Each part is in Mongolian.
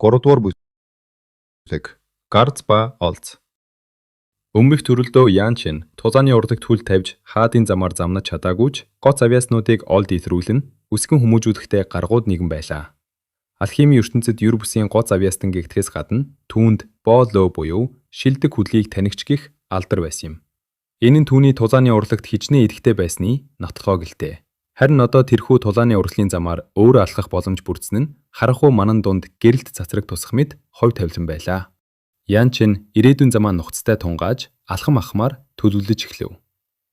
3 дугаар бүлэг Гарц ба Олз. Өмнөх төрөлдөө Ян Чин тузааны урлагт хүл тавьж хаадын замаар замнаж чадаагүй ч гоц авиаснуудыг олд итрүүлэн үсгэн хүмүүжүүлэхдээ гаргууд нэгэн байлаа. Алхимийн ертөнцид юр бүсийн гоц авиастан гэгдэхээс гадна түүнд боолөө буюу шилдэг хүлгийг танигч гих алдар байсан юм. Энэ нь түүний тузааны урлагт хичнээн идэвхтэй байсны нотлохоо гэлтэй. Харин одоо тэрхүү тулааны урлагийн замаар өөрөө алхах боломж бүрдсэн нь харанхуй манан дунд гэрэлт цацраг тусах мэд ховь тавилан байлаа. Ян Чин ирээдүйн замаа нухацтай тунгааж алхам ахмаар төлөвлөж эхлэв.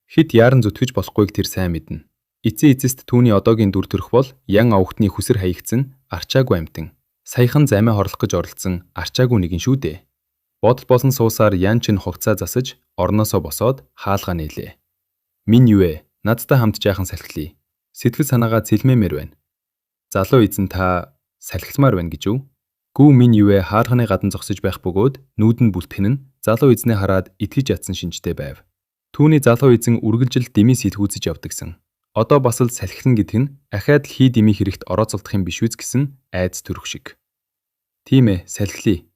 Хит яаран зүтгэж болохгүйг тэр сайн мэднэ. Эцсийн эцэст түүний одоогийн дүр төрх бол ян авахтны хүсэр хаягдсан арчаагүй амтан. Саяхан замаа хорлох гэж оролцсон арчаагүй нэгэн шүү дээ. Бодол болсон суусаар Ян Чин хугацаа засаж орноосоо босоод хаалгаа нээлээ. Минь юу вэ? Надтай хамт жаахан салхилъя. Сэтгэл санаагаа цэлмэмээр байна. Залуу эзэн та салхилмаар байна гэж үү? Гүү минь юу вэ? Хаалганы гадна зогсож байх бөгөөд нүүд нь бүлтгэн нь залуу эзнээ хараад итгэж ядсан шинжтэй байв. Түүний залуу эзэн үргэлжил дэмий сэтгүүцэж явдагсан. Одоо бас л салхилна гэдэг нь ахаад л хий дэмий хэрэгт орооцолдох юм биш үз гэсэн айдас төрөх шиг. Тийм ээ, салхилъя.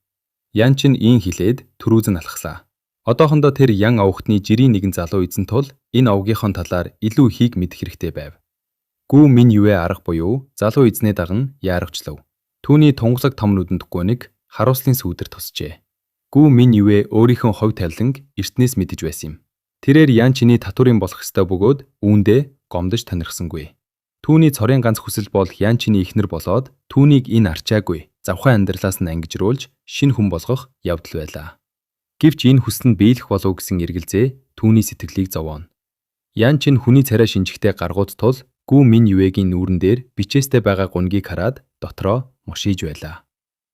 Ян Чин ийн хилээд төрүүзэн алхлаа. Одоохондоо тэр ян авахтны жирийн нэгэн залуу эзэн тул энэ авгийнхын талаар илүү хийг мэдэх хэрэгтэй байв. Гүү минь юу вэ арга буюу залуу эзнээ даган яарагчлав. Түүний тунгалаг том нүдэнд гүнийг харуулслын сүүдэр тусчээ. Гүү минь юу вэ өөрийнхөө ховь тавиланг эртнээс мэдэж байсан юм. Тэрээр Ян Чиний татврын болох ёстой бөгөөд үүндээ гомдож танирхсангүй. Түүний цорын ганц хүсэл бол Ян Чиний эхнэр болоод түүнийг энэ арчаагүй завхан амьдралаас нь ангижруулж шинэ хүн болгох явдал байлаа. Гэвч энэ хүсэл нь биелэх болов гэсэн эргэлзээ түүний сэтгэлийг зовооно. Ян Чин хүний царай шинжихтэй гаргууд тул Гүү минь ювэгийн нүүрэн дээр бичээстэй байгаа гунгийг хараад дотроо мушиж байлаа.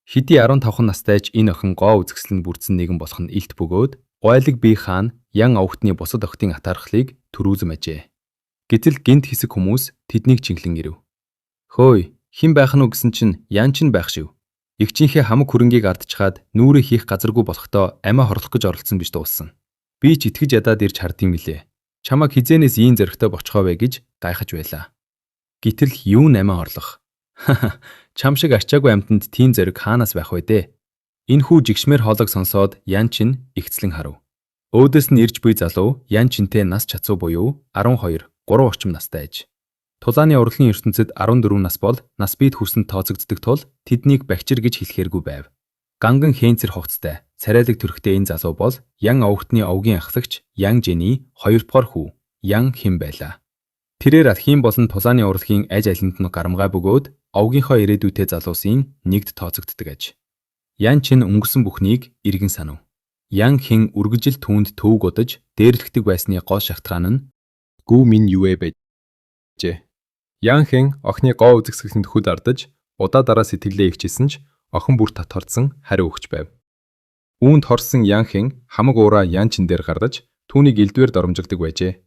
Хэдий 15 настайч энэ охин гоо үзэсгэлэн бүрдсэн нэгэн болох нь илт бөгөөд гойлог бие хаан ян авахтны бусад охтын атаархлыг төрүүзэм ажээ. Гэтэл гинт хэсэг хүмүүс тэднийг чинглэн ирэв. Хөөе, хэн байх нь гэсэн чинь Ян Чин байх шив. Игчийнхээ хамаг хөрөнгийг ардчхаад нүүрээ хийх газаргүй болохдоо амиа хорлох гэж оролцсон биш дууссан. Би ч итгэж ядаад ирж хардсан мөлий. Чамаг хизэнээс ийм зөрөгтэй бочхоо вэ гэж гайхаж байлаа. Гэтэл юу намаа хорлох. Чам шиг арчаагүй амтанд тийм зөрөг хаанаас байх вэ дээ? Энэхүү жигшмэр хоолойг сонсоод Ян Чин игцлэн харав. Өөдөөс нь ирж буй залуу Ян Чинтэй нас чацуу буюу 12, 3 орчим настай аж. Тулааны урлагийн ертөнцид 14 нас бол нас биед хүрсэнд тооцогддог тул тэднийг багчир гэж хэлэхээргүй байв. Ганган хeenцэр хувцтай, царайлаг төрхтэй энэ залуу бол Ян авахтны овгийн ахлагч Ян Жэний 2 дугаар хүү Ян Хим байлаа. Тэрээр алхим болон тулааны урлагийн аж алинд нь гарамгай бөгөөд овгийнхоо ирээдүйтэй залуусын нэгд тооцогддог аж. Ян Чин өнгөрсөн бүхнийг эргэн санав. Ян Хин үргэлжил түүнд төвөг удаж дээрлэгдэг байсны гол шалтгаан нь Гүү минь юу вэ байжээ. Ян Хин охины гоо үзэсгэлэнд хүд ардаж удаа дараа сэтгэлээ өвчилсөн ч охин бүр татварсан хариу өгч байв. Үүнд хорсон Ян Хин хамаг уураа Ян Чин дээр гардаж түүнийг элдвээр доромжилдог байжээ.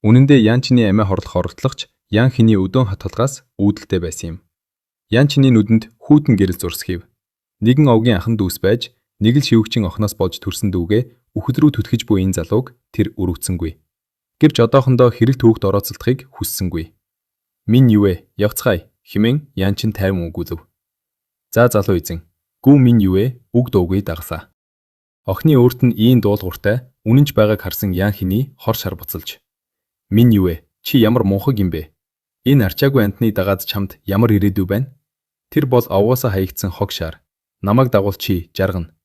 Үнэн дээр Ян Чиний амиа хорлох оролдлогч Ян Хиний өдөөн хатгалгаас үүдэлтэй байсан юм. Ян Чиний нүдэнд хүүтэн гэрэл зурсхив. Нэгэн овгийн анхан дүүс байж нэг л шивгчийн охноос болж төрсөн дүүгээ үхэл рүү түтгэж буй энэ залууг тэр өрөвцсөнгүй. Гэвч одоохондоо хэрэг төвөгт орооцолдохыг хүссэнгүй. Минь юу вэ? Явцгаая хэмээн Ян Чин тайван өгүүлв. За залуу эзэн, гүү минь юу вэ? Үг дуугүй даглаа. Охины өөрт нь ийм дуулууртай үнэнч байгааг харсан Ян Хиний хор шар буцалж. Минь юу вэ? Чи ямар мунхаг юм бэ? Энэ арчаагүй амтны дагаад чамд ямар ирээдүй байна? Тэр бол овоосоо хаягдсан хог шар. Намайг дагуул чи жаргана.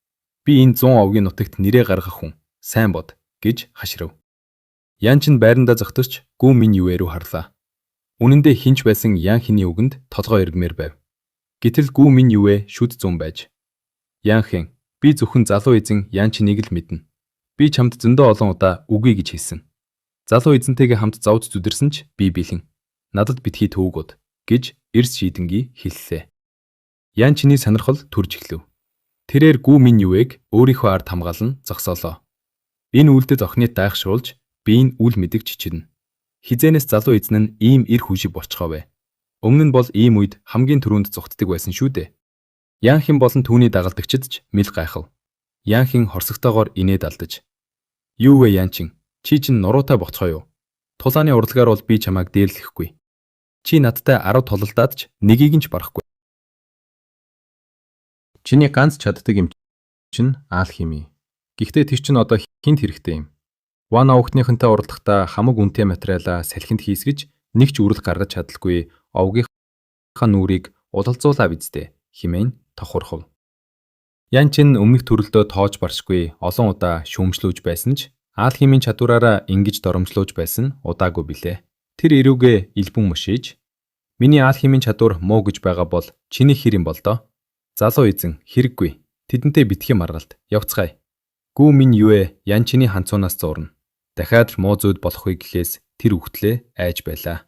Би энэ 100 овгийн нутагт нэрээ гаргах хүн. Сайн бод гэж хашрав. Ян Чин байрандаа зогтөрч гүү минь юу вэ рүү харлаа. Үнэндээ хинч байсан Ян Хиний үгэнд толгой эргмээр байв. Гэтэл гүү минь юу вэ шүд зүүн байж. Ян Хин, би зөвхөн залуу эзэн Ян Чинийг л мэднэ. Би чамд зөндөө олон удаа үгүй гэж хэлсэн. Залуу эзэнтэйгээ хамт зовж зүдэрсэн ч би бэлэн. Надад битгий төвгүүд гэж эрс шийдэнги хэллээ. Ян Чиний сонирхол төрж эхлэв. Тэрээр гүү минь юуэг өөрийнхөө ард хамгаалан зогсоолоо. Энэ үйлдэл охиныг дайхшуулж биеийн үл мэдэг чичирнэ. Хизэнээс залуу эзэн нь ийм эр хүншиг болчихоо вэ. Өмнө нь бол ийм үед хамгийн түрүүнд зүгтдэг байсан шүү дээ. Ян Хин болон түүний дагалдагчид ч мэл гайхав. Ян Хин хорсогтойгоор инээд алдаж. Юу вэ Ян Чин? Чи чинь нуруутай боцгоо юу? Тулааны урлагаар бол би чамайг дээрлэхгүй. Чи надтай 10 тулалдаад ч нэгийг нь ч барахгүй. Чиний ганц чаддаг юм чинь алхими. Гэхдээ тэр чинь одоо хинт хэрэгтэй юм. Ван овогтныхонтой уралдахдаа хамаг үнэтэй материалаа салхинд хийсгэж нэг ч үрэл гаргаж чадалгүй овгийнхаа нүрийг улалзуулаа биздэ хэмээн тохурхов. Ян чин өмнөх төрөлдөө тоож баршгүй олон удаа шүүмжлүүлж байсан ч алхимийн чадвараараа ингэж доромжлуулж байсан удаагүй билээ. Тэр эрүүгээ илбэн мушиж "Миний алхимийн чадвар муу гэж байгаа бол чиний хэр юм бол доо? Залуу эзэн хэрэггүй. Тэдэнтэй битгий маргалт явцгаая. Гүү минь юу ээ, Ян чиний ханцуунаас зурна." Дахиад л муу зүйд болохгүй гэхээс тэр үхтлээ айж байлаа.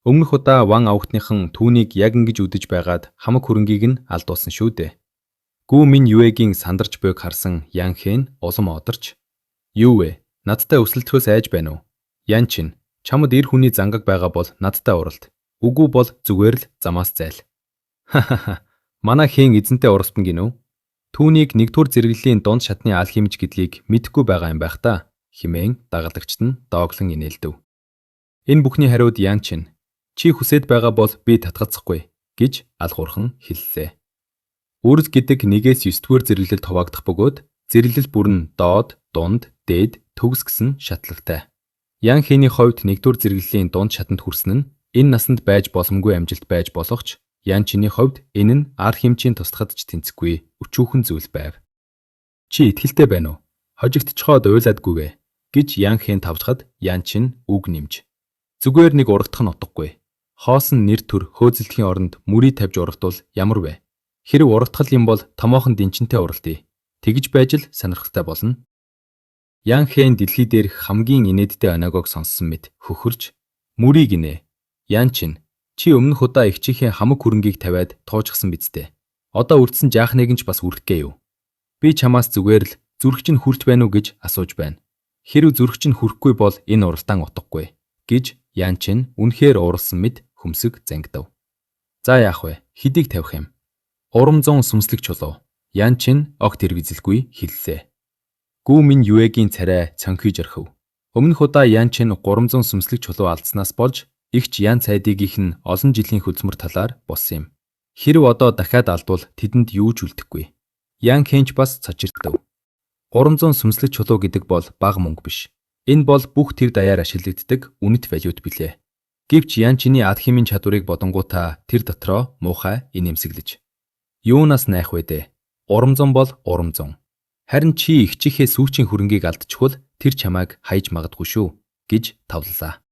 Өмнөх удаа Ван овогтныхан түүнийг яг ингэж үдэж байгаад хамаг хөрөнгийг нь алдуулсан шүү дээ. Гүү минь юэгийн сандарч буйг харсан Ян Хэн улам одорч "Юу вэ? Надтай өсөлтөхөөс айж байна уу? Ян чин, чамд эр хүний зангаг байгаа бол надтай уралд. Үгүй бол зүгээр л замаас зайл. Хахаха. Манай Хэн эзэнтэй уралдана гинүү? Түүнийг нэгдүгээр зэрэглэлийн дунд шатны алхимич гэдлийг мэдэхгүй байгаа юм байх та" хэмээн дагалдагчд нь дооглон инээлдэв. Энэ бүхний хариуд Ян чин "Чи хүсэж байгаа бол би татгацахгүй" гэж алхуурхан хэллээ. Үрс гэдэг нэгээс 9-р зэрэглэлд хуваагдах бөгөөд зэрэглэл бүр нь доод, дунд, дээд, төгс гэсэн шатлалтай. Ян Хэний хувьд 1-р зэрэглэлийн дунд шатанд хүрсэн нь энэ насанд байж боломгүй амжилт байж болох ч Ян чиний хувьд энэ нь архимчийн туслахад ч тэнцэхгүй өчүүхэн зүйл байв. "Чи итгэлтэй байна уу? Хожигдчихоод уйлаадгүйгээ" гэж Ян Хэн тавчхад Ян чин үг нэмж "Зүгээр нэг урагдах нь утгагүй. Хоосон нэр төр хөөцөлдөхийн оронд мөрий тавьж урагдвал ямар вэ? Хэрэг урагдтал юм бол томоохон дэнчинтэй уралдъя. Тэгж байж л сонирхолтой болно." Ян Хэн дэлхий дээрх хамгийн инээдтэй оногоог сонссон мэт хөхөрч "Мөрий гинэ. Ян чин, чи өмнөх удаа их чихээ хамаг хөрөнгийг тавиад туужгсан бидтэй. Одоо үрдсэн жаахныг нь ч бас үрдэхгээ юу? Би чамаас зүгээр л зүрх чинь хүрч байна уу гэж асууж байна. Хэрэг зүрх чинь хүрэхгүй бол энэ уралдаан утгагүй" гэж Ян чин үнэхээр ууралсан мэт хөмсөг зангидав. За яах вэ? Хэдийг тавих юм? Урам зун сүмслэг чулуу. Ян чин огт тэрвизэлгүй хэллээ. Гүү минь юэгийн царай цонхиж орхив. Өмнөх удаа Ян чин 300 сүмслэг чулуу алдснаас болж игч Ян цайдыгийнх нь олон жилийн хөдөлмөр талаар болсон юм. Хэрв одоо дахиад алдвал тэдэнд юу ч үлдэхгүй. Ян Хэнч бас цочирдав. 300 сүмслэг чулуу гэдэг бол бага мөнгө биш. Энэ бол бүх тэр даяар ашиглагддаг үнэт валют билээ. Гэвч Ян чиний алхимийн чадварыг бодонгуудаа тэр дотроо муухай инээмсэглэж "Юунаас найх вэ дээ? Урамзон бол урамзон. Харин чи их чихээ сүүчийн хөрөнгийг алдчихвал тэр чамайг хайж магадгүй шүү" гэж тавлалаа.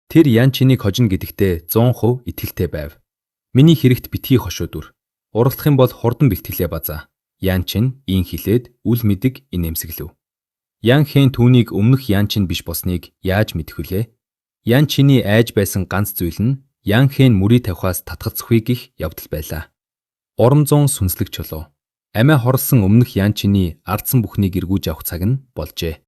Тэр Ян чинийг хожно гэдэгтээ 100% итгэлтэй байв. "Миний хэрэгт битгий хошууdur. Уралдах юм бол хурдан бэлтгэлээ базаа." Ян чин ийн хилээд үл мэдэг инээмсэглэв. Ян Хэн түүнийг өмнөх Ян чин биш болсныг яаж мэдэх вүлээ? Ян чиний айж байсан ганц зүйл нь Ян Хэн мөрий тавихаас татгацхгүй гэх явдал байлаа. Урамзун сүнслэг чулуу. Амиа хорлсон өмнөх Ян чиний ардсан бүхнийг эргүүж авах цаг нь болжээ.